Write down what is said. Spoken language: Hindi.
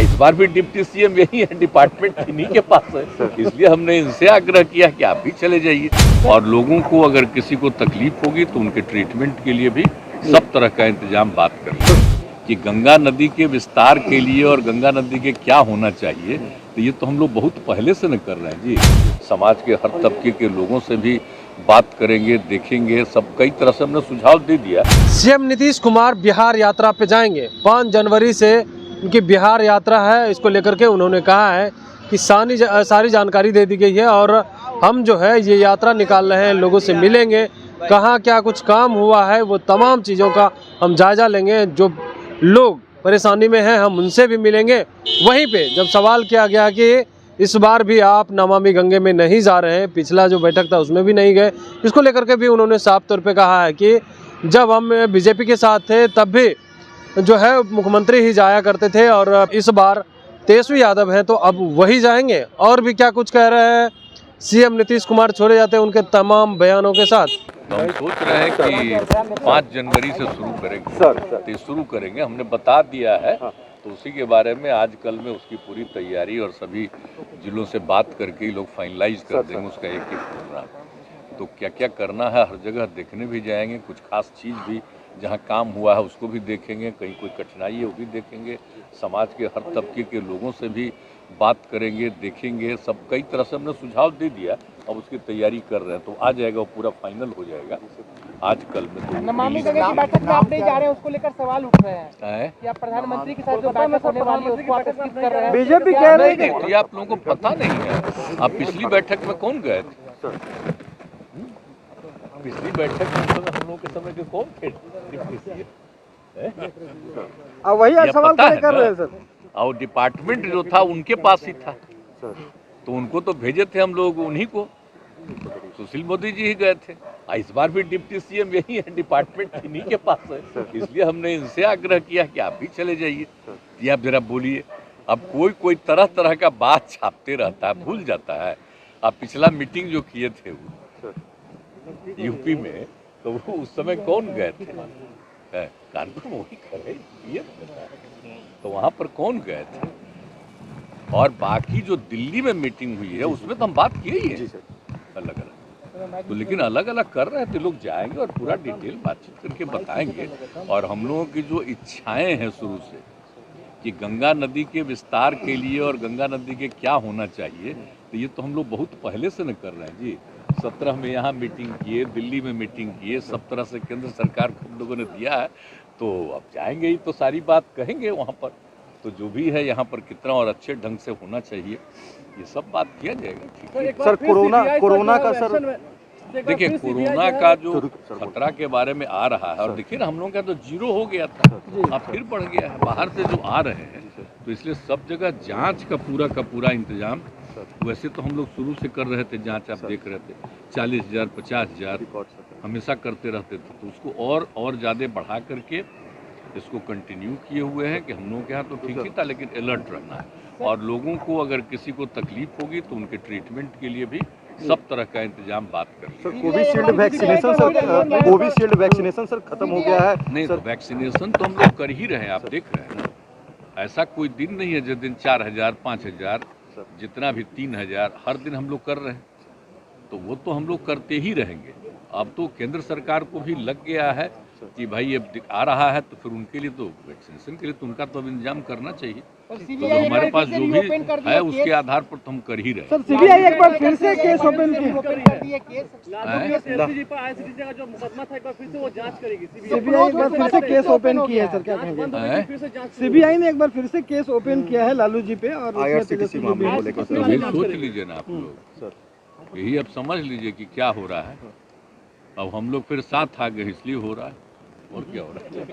इस बार भी डिप्टी सीएम यही है, डिपार्टमेंट इन्हीं के पास है, इसलिए हमने इनसे आग्रह किया कि आप भी चले जाइए। और लोगों को अगर किसी को तकलीफ होगी तो उनके ट्रीटमेंट के लिए भी सब तरह का इंतजाम बात कर लें। कि गंगा नदी के विस्तार के लिए और गंगा नदी के क्या होना चाहिए, तो ये तो हम लोग बहुत पहले से न कर रहे हैं जी। समाज के हर तबके के लोगों से भी बात करेंगे, देखेंगे, सब कई तरह से हमने सुझाव दे दिया। सीएम नीतीश कुमार बिहार यात्रा पे जाएंगे। 5 जनवरी से उनकी बिहार यात्रा है। इसको लेकर के उन्होंने कहा है कि सारी जानकारी दे दी गई है और हम जो है ये यात्रा निकाल रहे हैं, लोगों से मिलेंगे, कहाँ क्या कुछ काम हुआ है वो तमाम चीज़ों का हम जायजा लेंगे। जो लोग परेशानी में हैं हम उनसे भी मिलेंगे। वहीं पे जब सवाल किया गया कि इस बार भी आप नमामि गंगे में नहीं जा रहे हैं, पिछला जो बैठक था उसमें भी नहीं गए, इसको लेकर के भी उन्होंने साफ तौर पे कहा है कि जब हम बीजेपी के साथ थे तब भी जो है मुख्यमंत्री ही जाया करते थे और इस बार तेजस्वी यादव हैं तो अब वही जाएंगे। और भी क्या कुछ कह रहे हैं सीएम नीतीश कुमार छोड़े जाते हैं उनके तमाम बयानों के साथ। तो हम सोच रहे हैं कि 5 जनवरी से शुरू करेंगे, तो शुरू करेंगे, हमने बता दिया है। तो उसी के बारे में आज कल में उसकी पूरी तैयारी और सभी जिलों से बात करके लोग फाइनलाइज कर देंगे उसका एक एक प्रोग्राम। तो क्या क्या करना है हर जगह देखने भी जाएंगे, कुछ खास चीज़ भी जहाँ काम हुआ है उसको भी देखेंगे, कहीं कोई कठिनाई है वो भी देखेंगे, समाज के हर तबके के लोगों से भी बात करेंगे, देखेंगे, सब कई तरह से हमने सुझाव दे दिया। अब उसकी तैयारी कर रहे हैं, तो आ जाएगा, वो पूरा फाइनल हो जाएगा आज कल में। तो नमामि गंगे की बैठक में आप नहीं जा रहे हैं, उसको लेकर सवाल उठ रहे हैं कि आप प्रधानमंत्री के साथ जो बैठक होने वाली है उसको आप स्किप कर रहे हैं। बीजेपी कह रही है तो ये आप लोगों को पता नहीं है। आप पिछली बैठक में कौन गए थे? पिछली बैठक में हम लोगों के समय के कौन थे? वही आज सवाल कर रहे हैं सर। और डिपार्टमेंट जो था उनके पास ही था, तो उनको तो भेजे थे हम लोग उन्हीं को। सुशील मोदी जी ही गए थे। इस बार भी डिप्टी सीएम यही है, डिपार्टमेंट इन्हीं के पास है, इसलिए हमने इनसे आग्रह किया कि आप भी चले जाइए। ये आप जरा बोलिए, अब कोई तरह तरह का बात छापते रहता है, भूल जाता है। आप पिछला मीटिंग जो किए थे वो यूपी में, तो वो उस समय कौन गए थे? कानपुर में वही कर रहे, तो वहाँ पर कौन गए थे? और बाकी जो दिल्ली में मीटिंग हुई है उसमें तो हम बात किए ही है अलग अलग। तो लेकिन अलग अलग कर रहे हैं, तो लोग जाएंगे और पूरा डिटेल बातचीत करके बताएंगे। और हम लोगों की जो इच्छाएं हैं शुरू से कि गंगा नदी के विस्तार के लिए और गंगा नदी के क्या होना चाहिए, तो ये तो हम लोग बहुत पहले से न कर रहे हैं जी। 17 में यहाँ मीटिंग किए, दिल्ली में मीटिंग किए, सब तरह से केंद्र सरकार को हम लोगों ने दिया है। तो अब जाएंगे ही तो सारी बात कहेंगे वहाँ पर, तो जो भी है यहाँ पर कितना और अच्छे ढंग से होना चाहिए ये सब बात किया जाएगा। ठीक है सर, कोरोना का सर देखिए, कोरोना का जो खतरा के बारे में आ रहा है, और देखिए ना हम लोगों का तो 0 हो गया था, अब फिर बढ़ गया है। बाहर से जो आ रहे हैं, तो इसलिए सब जगह जांच का पूरा इंतजाम वैसे तो हम लोग शुरू से कर रहे थे। जांच आप देख रहे थे 40,000 50,000 हमेशा करते रहते थे, तो उसको और ज़्यादा बढ़ा करके इसको कंटिन्यू किए हुए हैं कि हम लोगों के यहाँ तो ठीक ही था, लेकिन अलर्ट रहना है। और लोगों को अगर किसी को तकलीफ होगी तो उनके ट्रीटमेंट के लिए भी सब तरह का इंतजाम बात कर लिया। कोविशील्ड वैक्सीनेशन सर खत्म हो गया है। नहीं, तो वैक्सीनेशन तो हम लोग कर ही रहे हैं, आप देख रहे हैं ना। ऐसा कोई दिन नहीं है जिस दिन 4,000 5,000 जितना भी 3,000 हर दिन हम लोग कर रहे हैं, तो वो तो हम लोग करते ही रहेंगे। अब तो केंद्र सरकार को भी लग गया है कि भाई अब आ रहा है, तो फिर उनके लिए तो वैक्सीनेशन के लिए तो उनका तो अब इंतजाम करना चाहिए। तो हमारे पास जो भी है उसके आधार पर तो हम कर ही रहे। सर, सीबीआई एक बार फिर से केस ओपन की है। सीबीआई एक बार फिर से केस ओपन किया है सर, क्या कहेंगे? सीबीआई ने एक बार फिर से केस ओपन किया है लालू जी पे और सोच लीजिए ना आप लोग, यही अब समझ लीजिए कि क्या हो रहा है। अब हम लोग फिर साथ आ गए इसलिए हो रहा है, और क्या हो रहा है।